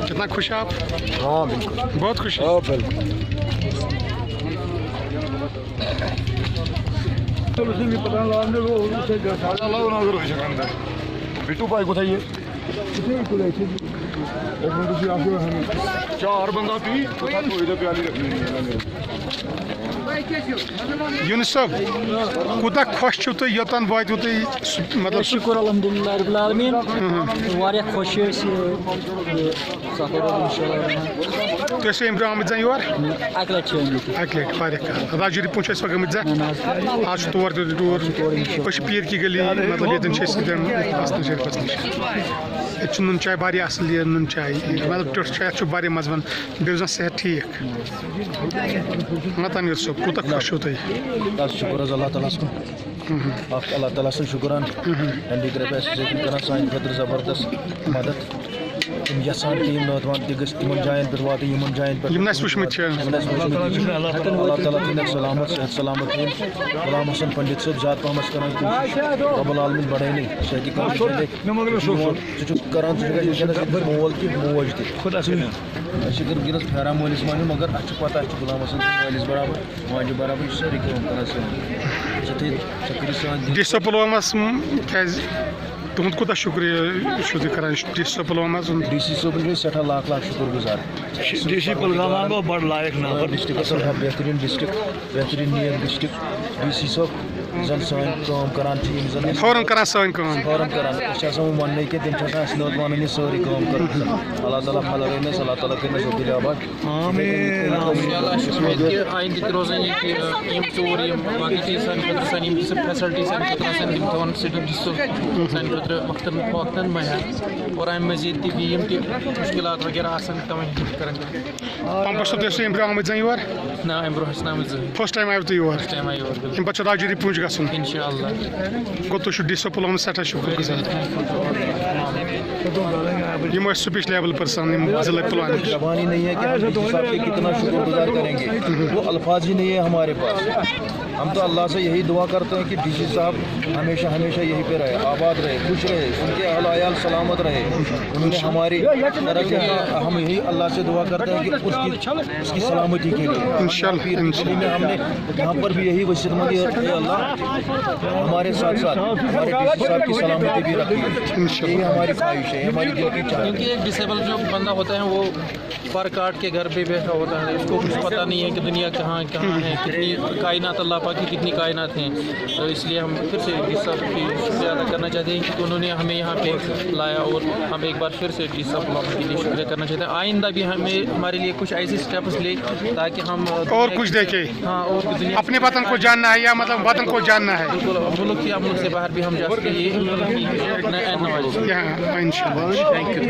कितना खुश हैं आप? हाँ बिल्कुल, बहुत खुश हाँ बिल्कुल। बिट्टू भाई को था ये चार बंदा थी प्याली रखनी यूनुस साहब कोता खुश छो तुम योतन वातु तुम मतलब शुक्र अल्हम्दुलिल्लाह रब्बिल आलमीन वारिया खुश सफर इंशाल्लाह तुम एम आमत जान योर अक लट राजूरी पुंछ गमत जा आज तौर टूर पीर की गली मतलब ये शरीफस नश ये नुन चाय वारिया असल ये नुन चाय मतलब टुट चाय वारिया मजवन बेज सेहत ठीक तनवीर साहब कोता खुश छो तुम शुक्र अल्लाह ताला को अल्लाह ताला से शुक्रान एंडी कृपा से करना सान खतर जबरदस्त मदद तुम यसान टीम नौजवान दिगस तुम जायन पर वाते यमन जायन पर यमन सुशमित अल्लाह ताला तिन सलामत सेहत सलामत टीम गुलाम हसन पंडित साहब जात पामस करन रब्बुल आलमीन बढ़ाई शकी का सु करन मोल की मोज दी खुदा शुक्र गिरस फेरा मोलिस मान मगर अच्छ पता गुलाम हसन मोलिस बराबर माज बराबर सारी काम करन डिस्ट्रिक्ट पुलवामास तुम कोता शुक्रिया करान डिस्ट्रिक्ट पुलवामा डीसी साहब सठा लाख लाख शुक्र गुजार डीसी पुलवामा को बड़ लायक ना डिस्ट्रिक्ट असल बेहतरीन डिस्ट्रिक्ट बेहतरीन नियर डिस्ट्रिक्ट डीसी साहब जन सान काम करान टीम जन फौरन करान सान काम फौरन करान मन नहीं के दिन नौजवान सारी काम कर अल्लाह ताला फल अल्लाह ताला के आबाद आमीन आइंद रोजन यम चोर यम बाकी चीज सान फैसिलिटी सान थवन सान वक्तन वक्तन में और अम मजीद यम मुश्किल वगैरह आसान तम कर आमत जान योर ना अम ब्रोह फर्स्ट टाइम आयो तुम योर अम पे राजूरी पूंछ गन इंशाअल्लाह गो तुम डिस्ट्रिक्ट पुलवामा सठा शुक्र गुजार यम स्पीच लेवल पर्सन जिला पुलवामा जबानी नहीं है कि हम डीसी साहब के कितना शुक्रगुजार करेंगे वो अल्फाज ही नहीं है हमारे पास हम तो अल्लाह से यही दुआ करते हैं कि डीसी साहब हमेशा हमेशा यहीं पे रहे आबाद रहे खुश रहे उनके अहल आयाल सलामत रहे उन्होंने हमारी तरह से हम यही अल्लाह से दुआ करते हैं कि उसकी सलामती के लिए इंशाअल्लाह में हमने यहाँ पर भी यही वसीयतमंदी है अल्लाह हमारे साथ साथ हमारे डीसी साहब की सलामती भी रखी यही हमारी ख्वाहिश है हमारी दिल की चाह क्योंकि एक डिसेबल जो बंदा होता है वो पर काट के घर पे बैठा होता है उसको कुछ पता नहीं है कि दुनिया कहाँ कहाँ है कितनी कायनात अल्लाह पाक की कितनी कायनात हैं तो इसलिए हम फिर से डीसी साहब की शुक्रिया अदा करना चाहते हैं कि उन्होंने हमें यहाँ पे लाया और हम एक बार फिर से डीसी साहब के लिए शुक्रिया करना चाहते हैं आइंदा भी हमें हमारे लिए कुछ ऐसे स्टेप्स ले ताकि हम और कुछ देखें हाँ और दुनिया अपने वतन को जानना है या मतलब वतन को जानना है मुल्क या मुल्क से बाहर भी हम जा सके ये इंशाअल्लाह थैंक यू